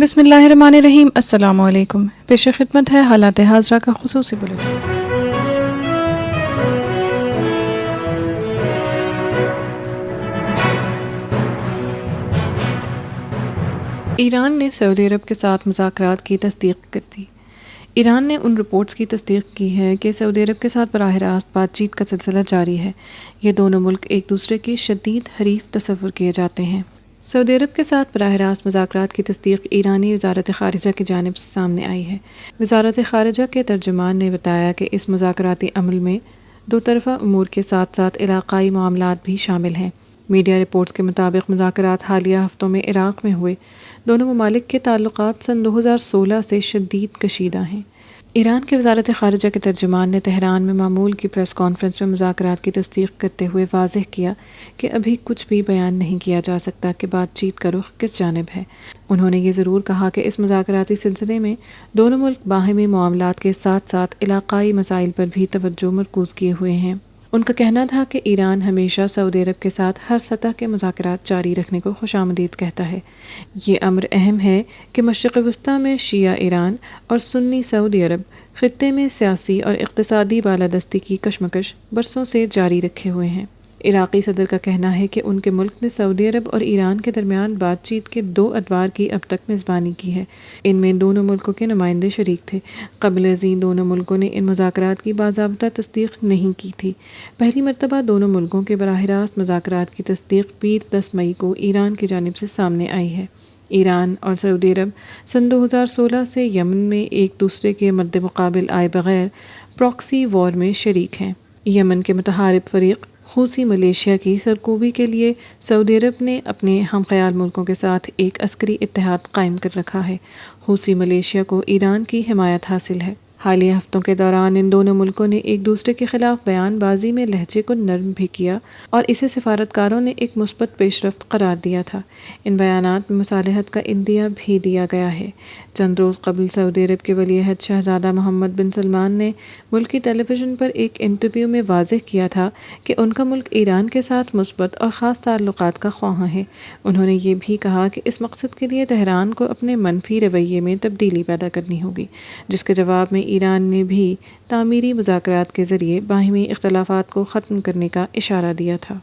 بسم اللہ الرحمن الرحیم۔ السلام علیکم۔ پیش خدمت ہے حالات حاضرہ کا خصوصی بلیٹن۔ ایران نے سعودی عرب کے ساتھ مذاکرات کی تصدیق کر دی۔ ایران نے ان رپورٹس کی تصدیق کی ہے کہ سعودی عرب کے ساتھ براہ راست بات چیت کا سلسلہ جاری ہے۔ یہ دونوں ملک ایک دوسرے کے شدید حریف تصور کیے جاتے ہیں۔ سعودی عرب کے ساتھ براہ راست مذاکرات کی تصدیق ایرانی وزارت خارجہ کی جانب سے سامنے آئی ہے۔ وزارت خارجہ کے ترجمان نے بتایا کہ اس مذاکراتی عمل میں دو طرفہ امور کے ساتھ ساتھ علاقائی معاملات بھی شامل ہیں۔ میڈیا رپورٹس کے مطابق مذاکرات حالیہ ہفتوں میں عراق میں ہوئے۔ دونوں ممالک کے تعلقات سن 2016 سے شدید کشیدہ ہیں۔ ایران کے وزارت خارجہ کے ترجمان نے تہران میں معمول کی پریس کانفرنس میں مذاکرات کی تصدیق کرتے ہوئے واضح کیا کہ ابھی کچھ بھی بیان نہیں کیا جا سکتا کہ بات چیت کا رخ کس جانب ہے۔ انہوں نے یہ ضرور کہا کہ اس مذاکراتی سلسلے میں دونوں ملک باہمی معاملات کے ساتھ ساتھ علاقائی مسائل پر بھی توجہ مرکوز کیے ہوئے ہیں۔ ان کا کہنا تھا کہ ایران ہمیشہ سعودی عرب کے ساتھ ہر سطح کے مذاکرات جاری رکھنے کو خوشامدید کہتا ہے۔ یہ امر اہم ہے کہ مشرق وسطیٰ میں شیعہ ایران اور سنی سعودی عرب خطے میں سیاسی اور اقتصادی بالادستی کی کشمکش برسوں سے جاری رکھے ہوئے ہیں۔ عراقی صدر کا کہنا ہے کہ ان کے ملک نے سعودی عرب اور ایران کے درمیان بات چیت کے 2 ادوار کی اب تک میزبانی کی ہے۔ ان میں دونوں ملکوں کے نمائندے شریک تھے۔ قبل ازیں دونوں ملکوں نے ان مذاکرات کی باضابطہ تصدیق نہیں کی تھی۔ پہلی مرتبہ دونوں ملکوں کے براہ راست مذاکرات کی تصدیق پیر 10 مئی کو ایران کی جانب سے سامنے آئی ہے۔ ایران اور سعودی عرب سن 2016 سے یمن میں ایک دوسرے کے مد مقابل آئے بغیر پراکسی وار میں شریک ہیں۔ یمن کے متحارب فریق حوثی ملیشیا کی سرکوبی کے لیے سعودی عرب نے اپنے ہم خیال ملکوں کے ساتھ ایک عسکری اتحاد قائم کر رکھا ہے۔ حوثی ملیشیا کو ایران کی حمایت حاصل ہے۔ حالیہ ہفتوں کے دوران ان دونوں ملکوں نے ایک دوسرے کے خلاف بیان بازی میں لہجے کو نرم بھی کیا اور اسے سفارتکاروں نے ایک مثبت پیش رفت قرار دیا تھا۔ ان بیانات میں مصالحت کا عندیہ بھی دیا گیا ہے۔ چند روز قبل سعودی عرب کے ولی عہد شہزادہ محمد بن سلمان نے ملکی ٹیلی ویژن پر ایک انٹرویو میں واضح کیا تھا کہ ان کا ملک ایران کے ساتھ مثبت اور خاص تعلقات کا خواہاں ہے۔ انہوں نے یہ بھی کہا کہ اس مقصد کے لیے تہران کو اپنے منفی رویے میں تبدیلی پیدا کرنی ہوگی، جس کے جواب میں ایران نے بھی تعمیری مذاکرات کے ذریعے باہمی اختلافات کو ختم کرنے کا اشارہ دیا تھا۔